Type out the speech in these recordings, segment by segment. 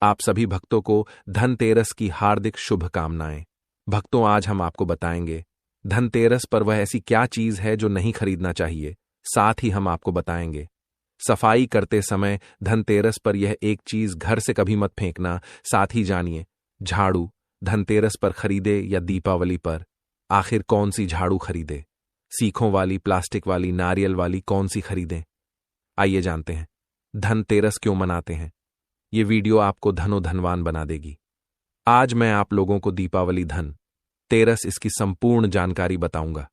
आप सभी भक्तों को धनतेरस की हार्दिक शुभकामनाएं। भक्तों, आज हम आपको बताएंगे धनतेरस पर वह ऐसी क्या चीज है जो नहीं खरीदना चाहिए। साथ ही हम आपको बताएंगे सफाई करते समय धनतेरस पर यह एक चीज घर से कभी मत फेंकना। साथ ही जानिए झाड़ू धनतेरस पर खरीदे या दीपावली पर। आखिर कौन सी झाड़ू खरीदे, सीखों वाली, प्लास्टिक वाली, नारियल वाली, कौन सी खरीदें? आइए जानते हैं धनतेरस क्यों मनाते हैं। ये वीडियो आपको धनवान बना देगी। आज मैं आप लोगों को दीपावली, धन तेरस, इसकी संपूर्ण जानकारी बताऊंगा।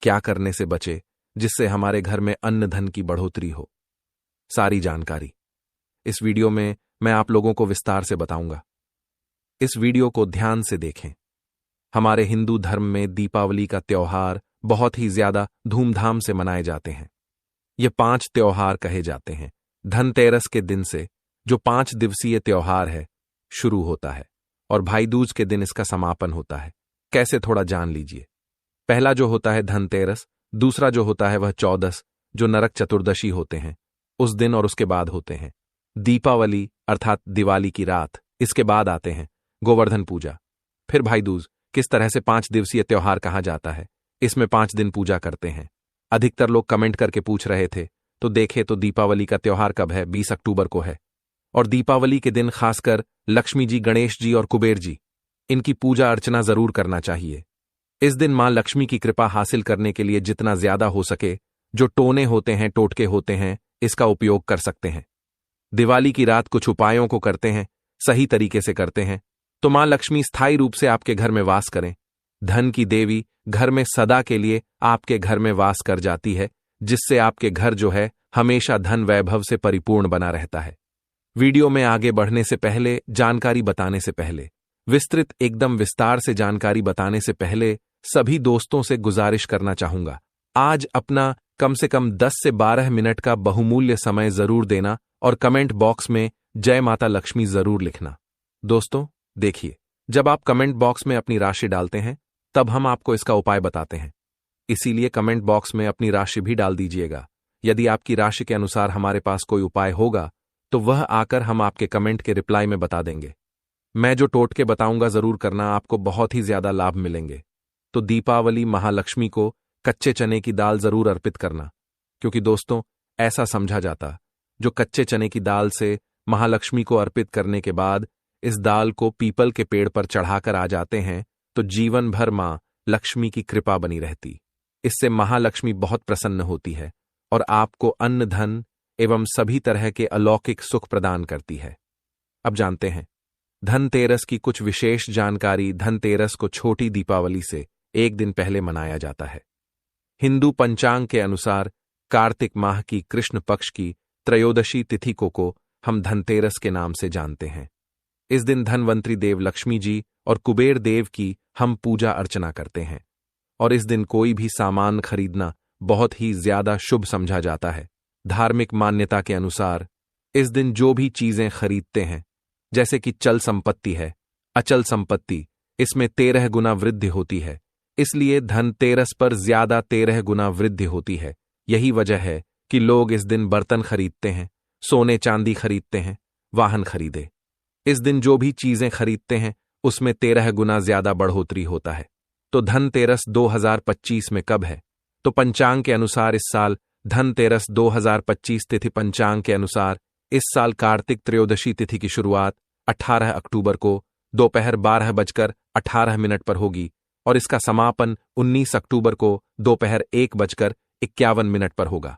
क्या करने से बचे जिससे हमारे घर में अन्न धन की बढ़ोतरी हो। सारी जानकारी इस वीडियो में मैं आप लोगों को विस्तार से बताऊंगा। इस वीडियो को ध्यान से देखें। हमारे हिंदू धर्म में दीपावली का त्योहार बहुत ही ज्यादा धूमधाम से मनाए जाते हैं। ये 5 त्योहार कहे जाते हैं। धनतेरस के दिन से जो 5 दिवसीय त्योहार है शुरू होता है और भाई दूज के दिन इसका समापन होता है। कैसे, थोड़ा जान लीजिए। पहला जो होता है धनतेरस, दूसरा जो होता है वह चौदस, जो नरक चतुर्दशी होते हैं उस दिन, और उसके बाद होते हैं दीपावली अर्थात दिवाली की रात। इसके बाद आते हैं गोवर्धन पूजा, फिर भाई दूज। किस तरह से 5 दिवसीय त्योहार कहा जाता है। इसमें 5 दिन पूजा करते हैं। अधिकतर लोग कमेंट करके पूछ रहे थे, तो देखे तो दीपावली का त्योहार कब है? 20 अक्टूबर को है। और दीपावली के दिन खासकर लक्ष्मी जी, गणेश जी और कुबेर जी, इनकी पूजा अर्चना जरूर करना चाहिए। इस दिन मां लक्ष्मी की कृपा हासिल करने के लिए जितना ज्यादा हो सके जो टोने होते हैं, टोटके होते हैं, इसका उपयोग कर सकते हैं। दिवाली की रात कुछ उपायों को करते हैं, सही तरीके से करते हैं तो मां लक्ष्मी स्थायी रूप से आपके घर में वास करें। धन की देवी घर में सदा के लिए आपके घर में वास कर जाती है, जिससे आपके घर जो है हमेशा धन वैभव से परिपूर्ण बना रहता है। वीडियो में आगे बढ़ने से पहले, जानकारी बताने से पहले, विस्तृत एकदम विस्तार से जानकारी बताने से पहले सभी दोस्तों से गुजारिश करना चाहूंगा, आज अपना कम से कम 10 से 12 मिनट का बहुमूल्य समय जरूर देना और कमेंट बॉक्स में जय माता लक्ष्मी जरूर लिखना। दोस्तों देखिए, जब आप कमेंट बॉक्स में अपनी राशि डालते हैं तब हम आपको इसका उपाय बताते हैं। इसीलिए कमेंट बॉक्स में अपनी राशि भी डाल दीजिएगा। यदि आपकी राशि के अनुसार हमारे पास कोई उपाय होगा तो वह आकर हम आपके कमेंट के रिप्लाई में बता देंगे। मैं जो टोटके बताऊंगा जरूर करना, आपको बहुत ही ज्यादा लाभ मिलेंगे। तो दीपावली महालक्ष्मी को कच्चे चने की दाल जरूर अर्पित करना, क्योंकि दोस्तों ऐसा समझा जाता जो कच्चे चने की दाल से महालक्ष्मी को अर्पित करने के बाद इस दाल को पीपल के पेड़ पर चढ़ाकर आ जाते हैं तो जीवन भर मां लक्ष्मी की कृपा बनी रहती। इससे महालक्ष्मी बहुत प्रसन्न होती है और आपको अन्न धन एवं सभी तरह के अलौकिक सुख प्रदान करती है। अब जानते हैं धनतेरस की कुछ विशेष जानकारी। धनतेरस को छोटी दीपावली से एक दिन पहले मनाया जाता है। हिंदू पंचांग के अनुसार कार्तिक माह की कृष्ण पक्ष की त्रयोदशी तिथि को हम धनतेरस के नाम से जानते हैं। इस दिन धनवंतरी देव लक्ष्मी जी और कुबेर देव की हम पूजा अर्चना करते हैं और इस दिन कोई भी सामान खरीदना बहुत ही ज्यादा शुभ समझा जाता है। धार्मिक मान्यता के अनुसार इस दिन जो भी चीजें खरीदते हैं, जैसे कि चल संपत्ति है, अचल संपत्ति, इसमें 13 गुना वृद्धि होती है। इसलिए धनतेरस पर ज्यादा 13 गुना वृद्धि होती है। यही वजह है कि लोग इस दिन बर्तन खरीदते हैं, सोने चांदी खरीदते हैं, वाहन खरीदे। इस दिन जो भी चीजें खरीदते हैं उसमें 13 गुना ज्यादा बढ़ोतरी होता है। तो धनतेरस 2025 में कब है? तो पंचांग के अनुसार इस साल धनतेरस 2025 तिथि पंचांग के अनुसार इस साल कार्तिक त्रयोदशी तिथि की शुरुआत 18 अक्टूबर को दोपहर 12:18 पर होगी और इसका समापन 19 अक्टूबर को दोपहर 1:51 पर होगा।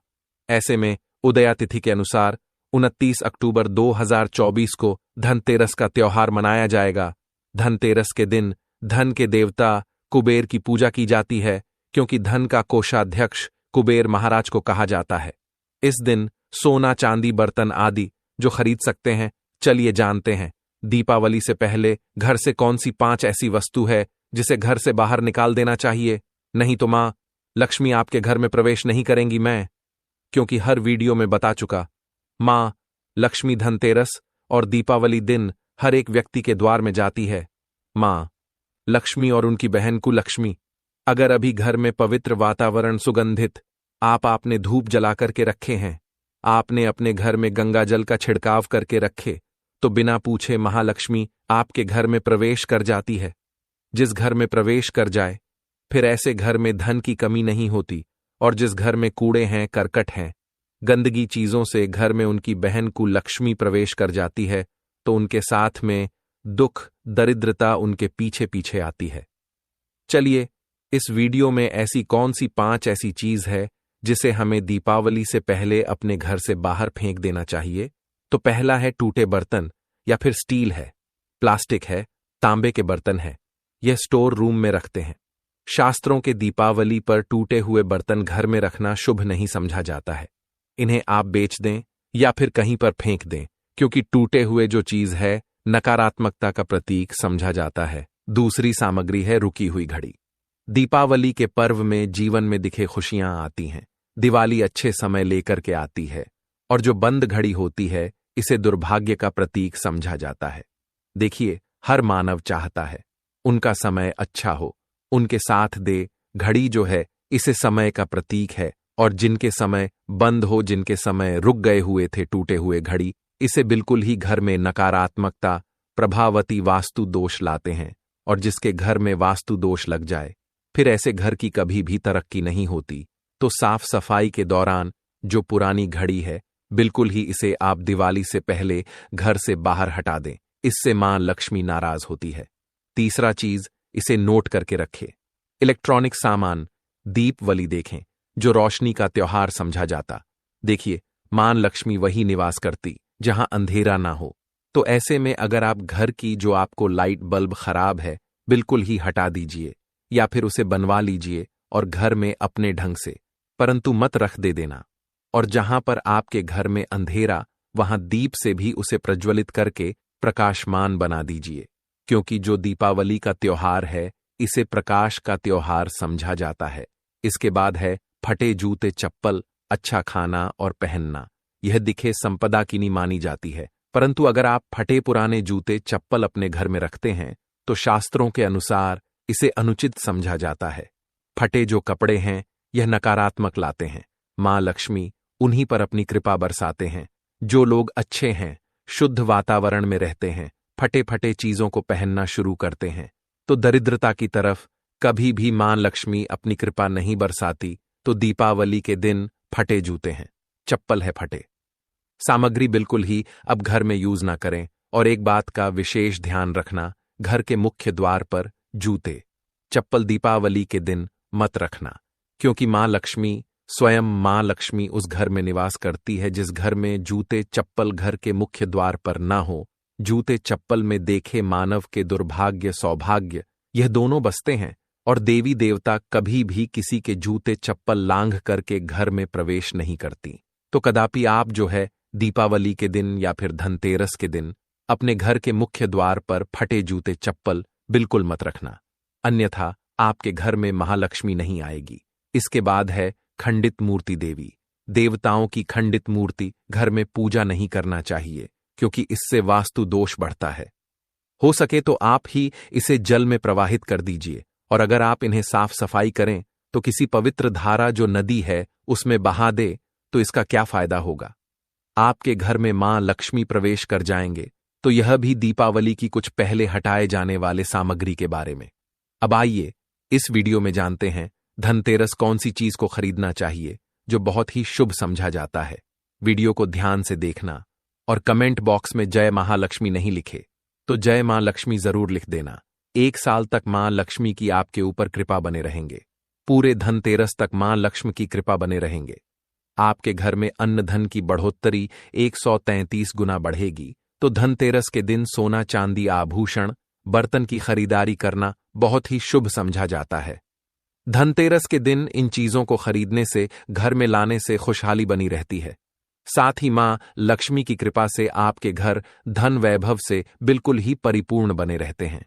ऐसे में उदया तिथि के अनुसार 29 अक्टूबर 2024 को धनतेरस का त्योहार मनाया जाएगा। धनतेरस के दिन धन के देवता कुबेर की पूजा की जाती है, क्योंकि धन का कोषाध्यक्ष कुबेर महाराज को कहा जाता है। इस दिन सोना चांदी बर्तन आदि जो खरीद सकते हैं। चलिए जानते हैं दीपावली से पहले घर से कौन सी 5 ऐसी वस्तु है जिसे घर से बाहर निकाल देना चाहिए, नहीं तो मां लक्ष्मी आपके घर में प्रवेश नहीं करेंगी। मैं क्योंकि हर वीडियो में बता चुका, मां लक्ष्मी धनतेरस और दीपावली दिन हर एक व्यक्ति के द्वार में जाती है। मां लक्ष्मी और उनकी बहन कुलक्ष्मी, अगर अभी घर में पवित्र वातावरण सुगंधित आपने धूप जला करके रखे हैं, आपने अपने घर में गंगा जल का छिड़काव करके रखे, तो बिना पूछे महालक्ष्मी आपके घर में प्रवेश कर जाती है। जिस घर में प्रवेश कर जाए, फिर ऐसे घर में धन की कमी नहीं होती, और जिस घर में कूड़े हैं, करकट हैं, गंदगी चीजों से घर में उनकी बहन को लक्ष्मी प्रवेश कर जाती है, तो उनके साथ में दुख, दरिद्रता उनके पीछे पीछे आती है। चलिए, इस वीडियो में ऐसी कौन सी 5 ऐसी चीज है जिसे हमें दीपावली से पहले अपने घर से बाहर फेंक देना चाहिए। तो पहला है टूटे बर्तन, या फिर स्टील है, प्लास्टिक है, तांबे के बर्तन है, यह स्टोर रूम में रखते हैं। शास्त्रों के दीपावली पर टूटे हुए बर्तन घर में रखना शुभ नहीं समझा जाता है। इन्हें आप बेच दें या फिर कहीं पर फेंक दें, क्योंकि टूटे हुए जो चीज है नकारात्मकता का प्रतीक समझा जाता है। दूसरी सामग्री है रुकी हुई घड़ी। दीपावली के पर्व में जीवन में दिखे खुशियां आती हैं। दिवाली अच्छे समय लेकर के आती है, और जो बंद घड़ी होती है इसे दुर्भाग्य का प्रतीक समझा जाता है। देखिए, हर मानव चाहता है उनका समय अच्छा हो, उनके साथ दे। घड़ी जो है इसे समय का प्रतीक है, और जिनके समय बंद हो, जिनके समय रुक गए हुए थे टूटे हुए घड़ी, इसे बिल्कुल ही घर में नकारात्मकता, प्रभावती वास्तु दोष लाते हैं। और जिसके घर में वास्तु दोष लग जाए, फिर ऐसे घर की कभी भी तरक्की नहीं होती। तो साफ सफाई के दौरान जो पुरानी घड़ी है, बिल्कुल ही इसे आप दिवाली से पहले घर से बाहर हटा दें। इससे मां लक्ष्मी नाराज होती है। तीसरा चीज, इसे नोट करके रखें। इलेक्ट्रॉनिक सामान, दीपावली देखें, जो रोशनी का त्योहार समझा जाता। देखिए, मां लक्ष्मी वही निवास करती जहां अंधेरा ना हो। तो ऐसे में अगर आप घर की जो आपको लाइट बल्ब खराब है, बिल्कुल ही हटा दीजिए, या फिर उसे बनवा लीजिए और घर में अपने ढंग से, परंतु मत रख दे देना। और जहां पर आपके घर में अंधेरा, वहां दीप से भी उसे प्रज्वलित करके प्रकाशमान बना दीजिए, क्योंकि जो दीपावली का त्योहार है इसे प्रकाश का त्योहार समझा जाता है। इसके बाद है फटे जूते, चप्पल, अच्छा खाना और पहनना। यह दिखे संपदा की नहीं मानी जाती है, परंतु अगर आप फटे पुराने जूते, चप्पल अपने घर में रखते हैं तो शास्त्रों के अनुसार इसे अनुचित समझा जाता है। फटे जो कपड़े हैं यह नकारात्मक लाते हैं। मां लक्ष्मी उन्हीं पर अपनी कृपा बरसाते हैं। जो लोग अच्छे हैं, शुद्ध वातावरण में रहते हैं, फटे फटे चीजों को पहनना शुरू करते हैं, तो दरिद्रता की तरफ कभी भी मां लक्ष्मी अपनी कृपा नहीं बरसाती। तो दीपावली के दिन फटे जूते हैं, चप्पल है फटे, सामग्री बिल्कुल ही अब घर में यूज ना करें। और एक बात का विशेष ध्यान रखना, घर के मुख्य द्वार पर जूते, चप्पल दीपावली के दिन मत रखना, क्योंकि मां लक्ष्मी, स्वयं मां लक्ष्मी उस घर में निवास करती है जिस घर में जूते चप्पल घर के मुख्य द्वार पर ना हो। जूते चप्पल में देखे मानव के दुर्भाग्य, सौभाग्य, यह दोनों बसते हैं, और देवी देवता कभी भी किसी के जूते चप्पल लांघ करके घर में प्रवेश नहीं करती। तो कदापि आप जो है दीपावली के दिन या फिर धनतेरस के दिन अपने घर के मुख्य द्वार पर फटे जूते चप्पल बिल्कुल मत रखना, अन्यथा आपके घर में महालक्ष्मी नहीं आएगी। इसके बाद है खंडित मूर्ति देवी। देवताओं की खंडित मूर्ति घर में पूजा नहीं करना चाहिए, क्योंकि इससे वास्तु दोष बढ़ता है। हो सके तो आप ही इसे जल में प्रवाहित कर दीजिए, और अगर आप इन्हें साफ सफाई करें तो किसी पवित्र धारा जो नदी है उसमें बहा दे, तो इसका क्या फायदा होगा। आपके घर में मां लक्ष्मी प्रवेश कर जाएंगे। तो यह भी दीपावली की कुछ पहले हटाए जाने वाले सामग्री के बारे में। अब आइए इस वीडियो में जानते हैं धनतेरस कौन सी चीज को खरीदना चाहिए जो बहुत ही शुभ समझा जाता है। वीडियो को ध्यान से देखना, और कमेंट बॉक्स में जय महालक्ष्मी नहीं लिखे तो जय मां लक्ष्मी जरूर लिख देना। 1 साल तक मां लक्ष्मी की आपके ऊपर कृपा बने रहेंगे। पूरे धनतेरस तक मां लक्ष्मी की कृपा बने रहेंगे। आपके घर में अन्न धन की बढ़ोत्तरी 133 गुना बढ़ेगी। तो धनतेरस के दिन सोना, चांदी, आभूषण, बर्तन की खरीदारी करना बहुत ही शुभ समझा जाता है। धनतेरस के दिन इन चीजों को खरीदने से, घर में लाने से खुशहाली बनी रहती है। साथ ही मां लक्ष्मी की कृपा से आपके घर धन वैभव से बिल्कुल ही परिपूर्ण बने रहते हैं।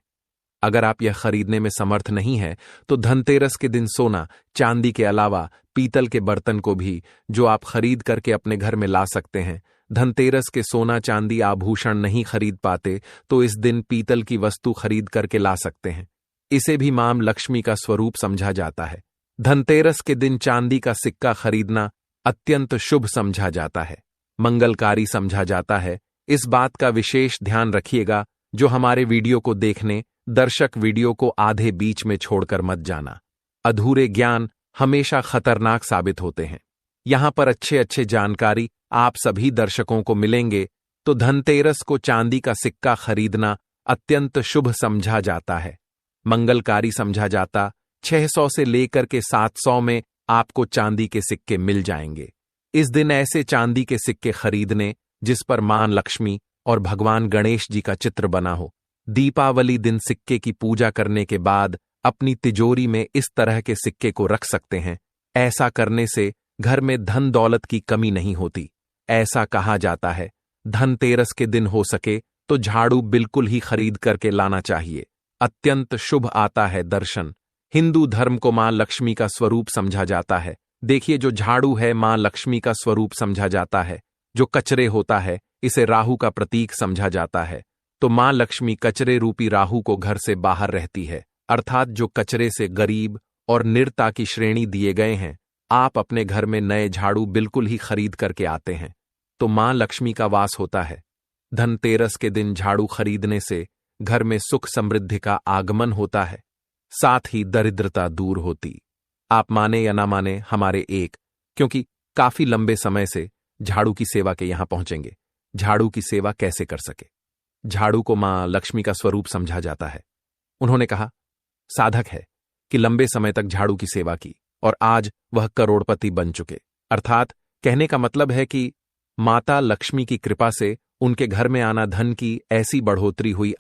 अगर आप यह खरीदने में समर्थ नहीं है तो धनतेरस के दिन सोना, चांदी के अलावा पीतल के बर्तन को भी जो आप खरीद करके अपने घर में ला सकते हैं। धनतेरस के सोना, चांदी, आभूषण नहीं खरीद पाते तो इस दिन पीतल की वस्तु खरीद करके ला सकते हैं। इसे भी मां लक्ष्मी का स्वरूप समझा जाता है। धनतेरस के दिन चांदी का सिक्का खरीदना अत्यंत शुभ समझा जाता है, मंगलकारी समझा जाता है। इस बात का विशेष ध्यान रखिएगा, जो हमारे वीडियो को देखने दर्शक वीडियो को आधे बीच में छोड़कर मत जाना। अधूरे ज्ञान हमेशा खतरनाक साबित होते हैं। यहां पर अच्छे अच्छे जानकारी आप सभी दर्शकों को मिलेंगे। तो धनतेरस को चांदी का सिक्का खरीदना अत्यंत शुभ समझा जाता है, मंगलकारी समझा जाता। 600 से लेकर के 700 में आपको चांदी के सिक्के मिल जाएंगे। इस दिन ऐसे चांदी के सिक्के खरीदने जिस पर मां लक्ष्मी और भगवान गणेश जी का चित्र बना हो। दीपावली दिन सिक्के की पूजा करने के बाद अपनी तिजोरी में इस तरह के सिक्के को रख सकते हैं। ऐसा करने से घर में धन दौलत की कमी नहीं होती। ऐसा कहा जाता है धनतेरस के दिन हो सके तो झाड़ू बिल्कुल ही खरीद करके लाना चाहिए। अत्यंत शुभ आता है दर्शन। हिंदू धर्म को मां लक्ष्मी का स्वरूप समझा जाता है। देखिए, जो झाड़ू है मां लक्ष्मी का स्वरूप समझा जाता है। जो कचरे होता है इसे राहु का प्रतीक समझा जाता है। तो मां लक्ष्मी कचरे रूपी राहु को घर से बाहर रहती है, अर्थात जो कचरे से गरीब और निर्ता की श्रेणी दिए गए हैं। आप अपने घर में नए झाड़ू बिल्कुल ही खरीद करके आते हैं तो मां लक्ष्मी का वास होता है। धनतेरस के दिन झाड़ू खरीदने से घर में सुख समृद्धि का आगमन होता है, साथ ही दरिद्रता दूर होती। आप माने या ना माने, हमारे क्योंकि काफी लंबे समय से झाड़ू की सेवा के यहां पहुंचेंगे। झाड़ू की सेवा कैसे कर सके? झाड़ू को मां लक्ष्मी का स्वरूप समझा जाता है। उन्होंने कहा, साधक है कि लंबे समय तक झाड़ू की सेवा की और आज वह करोड़पति बन चुके। अर्थात कहने का मतलब है कि माता लक्ष्मी की कृपा से उनके घर में आना धन की ऐसी बढ़ोतरी हुई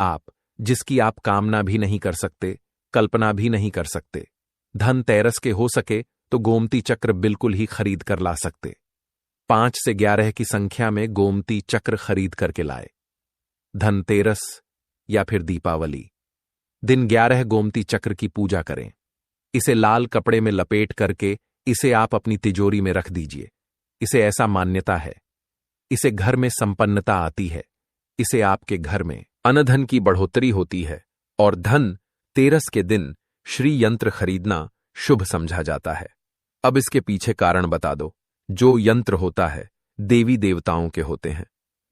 जिसकी आप कामना भी नहीं कर सकते, कल्पना भी नहीं कर सकते। धनतेरस के हो सके तो गोमती चक्र बिल्कुल ही खरीद कर ला सकते। 5 से 11 की संख्या में गोमती चक्र खरीद करके लाए। धनतेरस या फिर दीपावली दिन 11 गोमती चक्र की पूजा करें। इसे लाल कपड़े में लपेट करके इसे आप अपनी तिजोरी में रख दीजिए। इसे ऐसा मान्यता है, इसे घर में संपन्नता आती है, इसे आपके घर में अनधन की बढ़ोतरी होती है और धन तेरस के दिन श्री यंत्र खरीदना शुभ समझा जाता है। अब इसके पीछे कारण बता दो। जो यंत्र होता है देवी देवताओं के होते हैं।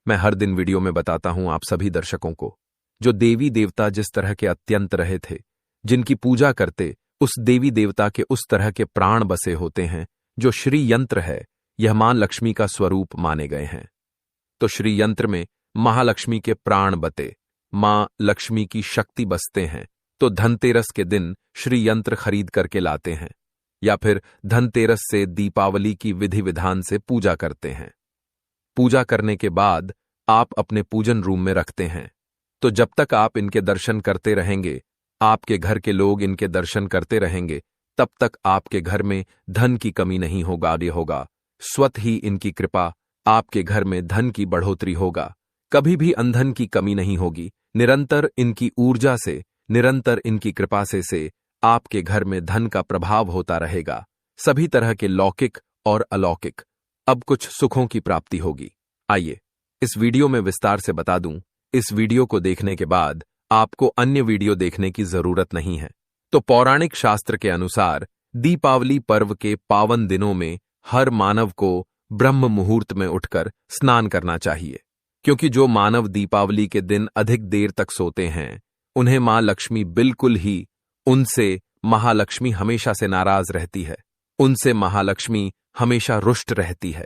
मैं हर दिन वीडियो में बताता हूं आप सभी दर्शकों को, जो देवी देवता जिस तरह के अत्यंत रहे थे, जिनकी पूजा करते उस देवी देवता के उस तरह के प्राण बसे होते हैं। जो श्री यंत्र है यह मां लक्ष्मी का स्वरूप माने गए हैं। तो श्री यंत्र में महालक्ष्मी के प्राण बते, मां लक्ष्मी की शक्ति बसते हैं। तो धनतेरस के दिन श्री यंत्र खरीद करके लाते हैं या फिर धनतेरस से दीपावली की विधि विधान से पूजा करते हैं। पूजा करने के बाद आप अपने पूजन रूम में रखते हैं। तो जब तक आप इनके दर्शन करते रहेंगे, आपके घर के लोग इनके दर्शन करते रहेंगे, तब तक आपके घर में धन की कमी नहीं होगा। स्वतः ही इनकी कृपा आपके घर में धन की बढ़ोतरी होगा। कभी भी अंधन की कमी नहीं होगी। निरंतर इनकी ऊर्जा से, निरंतर इनकी कृपा से आपके घर में धन का प्रभाव होता रहेगा। सभी तरह के लौकिक और अलौकिक अब कुछ सुखों की प्राप्ति होगी। आइए इस वीडियो में विस्तार से बता दूं। इस वीडियो को देखने के बाद आपको अन्य वीडियो देखने की जरूरत नहीं है। तो पौराणिक शास्त्र के अनुसार दीपावली पर्व के पावन दिनों में हर मानव को ब्रह्म मुहूर्त में उठकर स्नान करना चाहिए, क्योंकि जो मानव दीपावली के दिन अधिक देर तक सोते हैं उन्हें मां लक्ष्मी बिल्कुल ही, उनसे महालक्ष्मी हमेशा से नाराज रहती है, उनसे महालक्ष्मी हमेशा रुष्ट रहती है।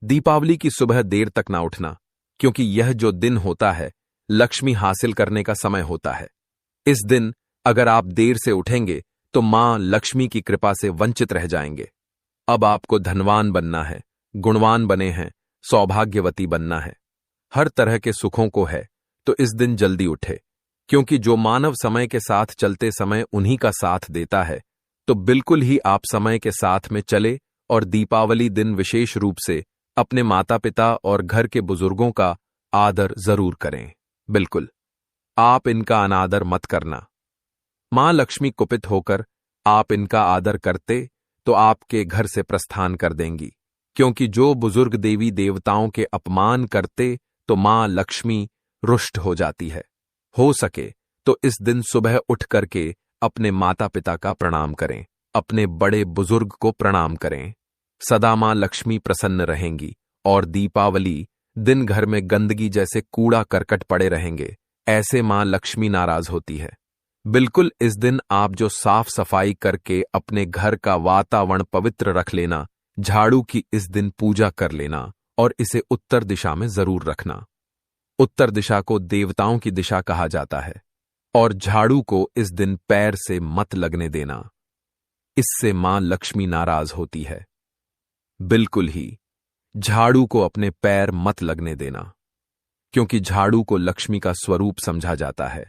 दीपावली की सुबह देर तक ना उठना, क्योंकि यह जो दिन होता है लक्ष्मी हासिल करने का समय होता है। इस दिन अगर आप देर से उठेंगे तो मां लक्ष्मी की कृपा से वंचित रह जाएंगे। अब आपको धनवान बनना है, गुणवान बने हैं, सौभाग्यवती बनना है, हर तरह के सुखों को है। तो इस दिन जल्दी उठे, क्योंकि जो मानव समय के साथ चलते समय उन्हीं का साथ देता है। तो बिल्कुल ही आप समय के साथ में चले और दीपावली दिन विशेष रूप से अपने माता पिता और घर के बुजुर्गों का आदर जरूर करें। बिल्कुल आप इनका अनादर मत करना। मां लक्ष्मी कुपित होकर आप इनका आदर करते तो आपके घर से प्रस्थान कर देंगी, क्योंकि जो बुजुर्ग देवी देवताओं के अपमान करते तो मां लक्ष्मी रुष्ट हो जाती है। हो सके तो इस दिन सुबह उठ करके अपने माता पिता का प्रणाम करें, अपने बड़े बुजुर्ग को प्रणाम करें। सदा मां लक्ष्मी प्रसन्न रहेंगी और दीपावली दिन घर में गंदगी जैसे कूड़ा करकट पड़े रहेंगे, ऐसे मां लक्ष्मी नाराज होती है। बिल्कुल इस दिन आप जो साफ सफाई करके अपने घर का वातावरण पवित्र रख लेना, झाड़ू की इस दिन पूजा कर लेना और इसे उत्तर दिशा में जरूर रखना। उत्तर दिशा को देवताओं की दिशा कहा जाता है और झाड़ू को इस दिन पैर से मत लगने देना, इससे मां लक्ष्मी नाराज होती है। बिल्कुल ही झाड़ू को अपने पैर मत लगने देना, क्योंकि झाड़ू को लक्ष्मी का स्वरूप समझा जाता है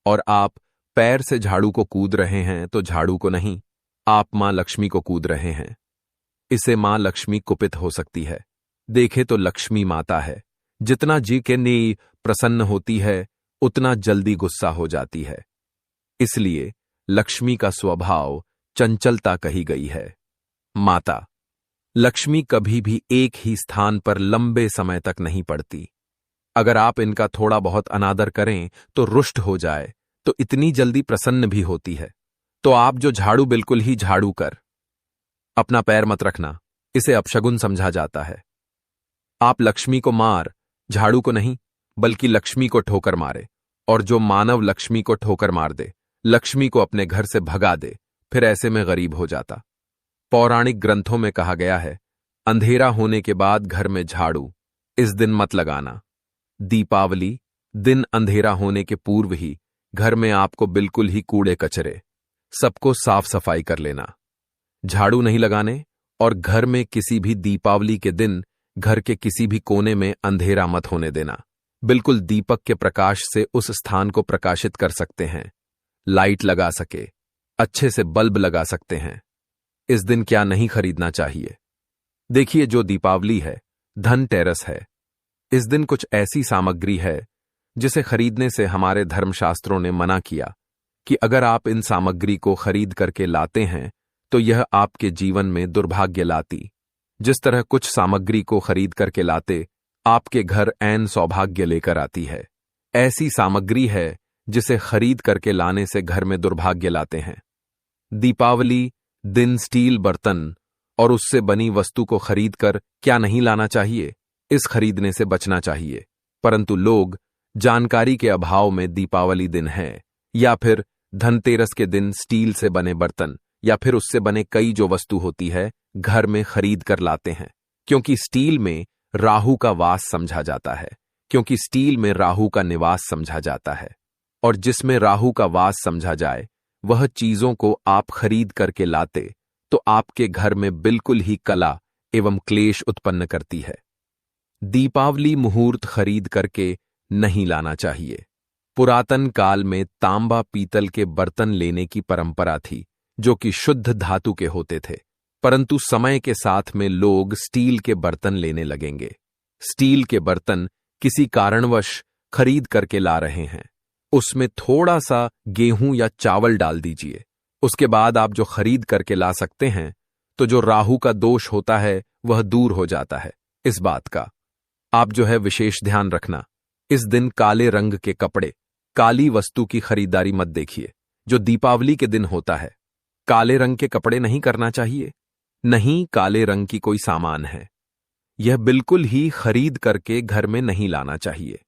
और आप पैर से झाड़ू को कूद रहे हैं तो झाड़ू को नहीं, आप मां लक्ष्मी को कूद रहे हैं। इसे मां लक्ष्मी कुपित हो सकती है। देखे तो लक्ष्मी माता है, जितना जी के नी प्रसन्न होती है उतना जल्दी गुस्सा हो जाती है। इसलिए लक्ष्मी का स्वभाव चंचलता कही गई है। माता लक्ष्मी कभी भी एक ही स्थान पर लंबे समय तक नहीं पड़ती। अगर आप इनका थोड़ा बहुत अनादर करें तो रुष्ट हो जाए, तो इतनी जल्दी प्रसन्न भी होती है। तो आप जो झाड़ू बिल्कुल ही झाड़ू कर अपना पैर मत रखना, इसे अपशगुन समझा जाता है। आप लक्ष्मी को मार, झाड़ू को नहीं, बल्कि लक्ष्मी को ठोकर मारे, और जो मानव लक्ष्मी को ठोकर मार दे, लक्ष्मी को अपने घर से भगा दे, फिर ऐसे में गरीब हो जाता। पौराणिक ग्रंथों में कहा गया है, अंधेरा होने के बाद घर में झाड़ू इस दिन मत लगाना। दीपावली दिन अंधेरा होने के पूर्व ही घर में आपको बिल्कुल ही कूड़े कचरे सबको साफ सफाई कर लेना। झाड़ू नहीं लगाने और घर में किसी भी दीपावली के दिन घर के किसी भी कोने में अंधेरा मत होने देना। बिल्कुल दीपक के प्रकाश से उस स्थान को प्रकाशित कर सकते हैं। लाइट लगा सके, अच्छे से बल्ब लगा सकते हैं। इस दिन क्या नहीं खरीदना चाहिए? देखिए, जो दीपावली है, धनतेरस है। इस दिन कुछ ऐसी सामग्री है जिसे खरीदने से हमारे धर्मशास्त्रों ने मना किया कि अगर आप इन सामग्री को खरीद करके लाते हैं तो यह आपके जीवन में दुर्भाग्य लाती। जिस तरह कुछ सामग्री को खरीद करके लाते आपके घर ऐन सौभाग्य लेकर आती है, ऐसी सामग्री है जिसे खरीद करके लाने से घर में दुर्भाग्य लाते हैं। दीपावली दिन स्टील बर्तन और उससे बनी वस्तु को खरीद कर क्या नहीं लाना चाहिए, इस खरीदने से बचना चाहिए। परंतु लोग जानकारी के अभाव में दीपावली दिन है या फिर धनतेरस के दिन स्टील से बने बर्तन या फिर उससे बने कई जो वस्तु होती है घर में खरीद कर लाते हैं, क्योंकि स्टील में राहु का वास समझा जाता है, क्योंकि स्टील में राहु का निवास समझा जाता है, और जिसमें राहु का वास समझा जाए वह चीजों को आप खरीद करके लाते तो आपके घर में बिल्कुल ही कला एवं क्लेश उत्पन्न करती है। दीपावली मुहूर्त खरीद करके नहीं लाना चाहिए। पुरातन काल में तांबा पीतल के बर्तन लेने की परंपरा थी जो कि शुद्ध धातु के होते थे, परंतु समय के साथ में लोग स्टील के बर्तन लेने लगेंगे। स्टील के बर्तन किसी कारणवश खरीद करके ला रहे हैं, उसमें थोड़ा सा गेहूं या चावल डाल दीजिए, उसके बाद आप जो खरीद करके ला सकते हैं तो जो राहु का दोष होता है वह दूर हो जाता है। इस बात का आप जो है विशेष ध्यान रखना। इस दिन काले रंग के कपड़े, काली वस्तु की खरीदारी मत देखिए। जो दीपावली के दिन होता है, काले रंग के कपड़े नहीं करना चाहिए, नहीं काले रंग की कोई सामान है, यह बिल्कुल ही खरीद करके घर में नहीं लाना चाहिए,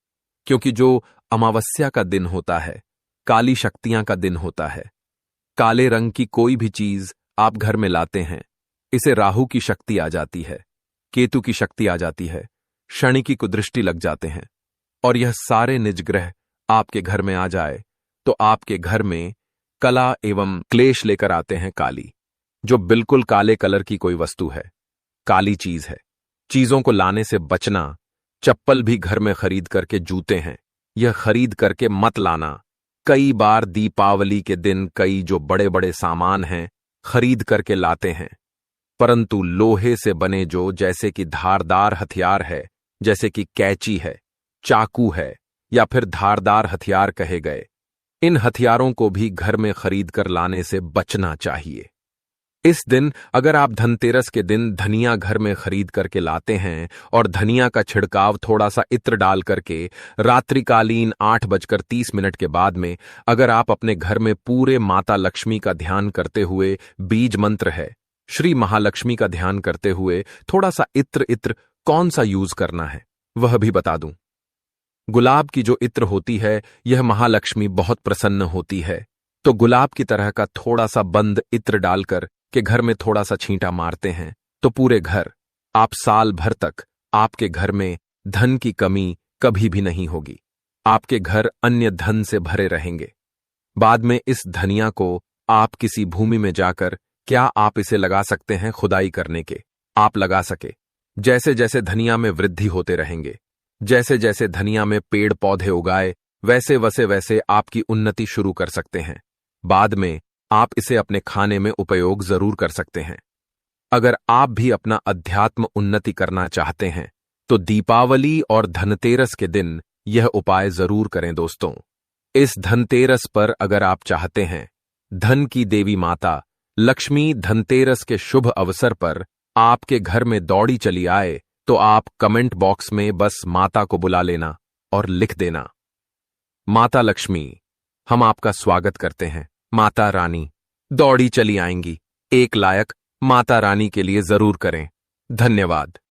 क्योंकि जो अमावस्या का दिन होता है, काली शक्तियां का दिन होता है। काले रंग की कोई भी चीज आप घर में लाते हैं, इसे राहु की शक्ति आ जाती है, केतु की शक्ति आ जाती है, शनि की कुदृष्टि लग जाते हैं, और यह सारे निज ग्रह आपके घर में आ जाए तो आपके घर में कला एवं क्लेश लेकर आते हैं। काली, जो बिल्कुल काले कलर की कोई वस्तु है, काली चीज है, चीजों को लाने से बचना। चप्पल भी घर में खरीद करके, जूते हैं, यह खरीद करके मत लाना। कई बार दीपावली के दिन कई जो बड़े बड़े सामान हैं खरीद करके लाते हैं, परंतु लोहे से बने जो जैसे कि धारदार हथियार है, जैसे कि कैंची है, चाकू है या फिर धारदार हथियार कहे गए, इन हथियारों को भी घर में खरीद कर लाने से बचना चाहिए। इस दिन अगर आप धनतेरस के दिन धनिया घर में खरीद करके लाते हैं और धनिया का छिड़काव थोड़ा सा इत्र डाल करके रात्रिकालीन 8:30 के बाद में अगर आप अपने घर में पूरे माता लक्ष्मी का ध्यान करते हुए, बीज मंत्र है, श्री महालक्ष्मी का ध्यान करते हुए थोड़ा सा इत्र कौन सा यूज करना है, वह भी बता दूं। गुलाब की जो इत्र होती है, यह महालक्ष्मी बहुत प्रसन्न होती है। तो गुलाब की तरह का थोड़ा सा बंद इत्र डालकर के घर में थोड़ा सा छींटा मारते हैं तो पूरे घर, आप साल भर तक आपके घर में धन की कमी कभी भी नहीं होगी। आपके घर अन्य धन से भरे रहेंगे। बाद में इस धनिया को आप किसी भूमि में जाकर, क्या आप इसे लगा सकते हैं खुदाई करने के? आप लगा सके। जैसे जैसे धनिया में वृद्धि होते रहेंगे, जैसे जैसे धनिया में पेड़ पौधे उगाए, वैसे वैसे वैसे आपकी उन्नति शुरू कर सकते हैं। बाद में आप इसे अपने खाने में उपयोग जरूर कर सकते हैं। अगर आप भी अपना अध्यात्म उन्नति करना चाहते हैं तो दीपावली और धनतेरस के दिन यह उपाय जरूर करें दोस्तों। इस धनतेरस पर अगर आप चाहते हैं धन की देवी माता लक्ष्मी धनतेरस के शुभ अवसर पर आपके घर में दौड़ी चली आए, तो आप कमेंट बॉक्स में बस माता को बुला लेना और लिख देना, माता लक्ष्मी, हम आपका स्वागत करते हैं। माता रानी दौड़ी चली आएंगी। एक लायक माता रानी के लिए जरूर करें। धन्यवाद।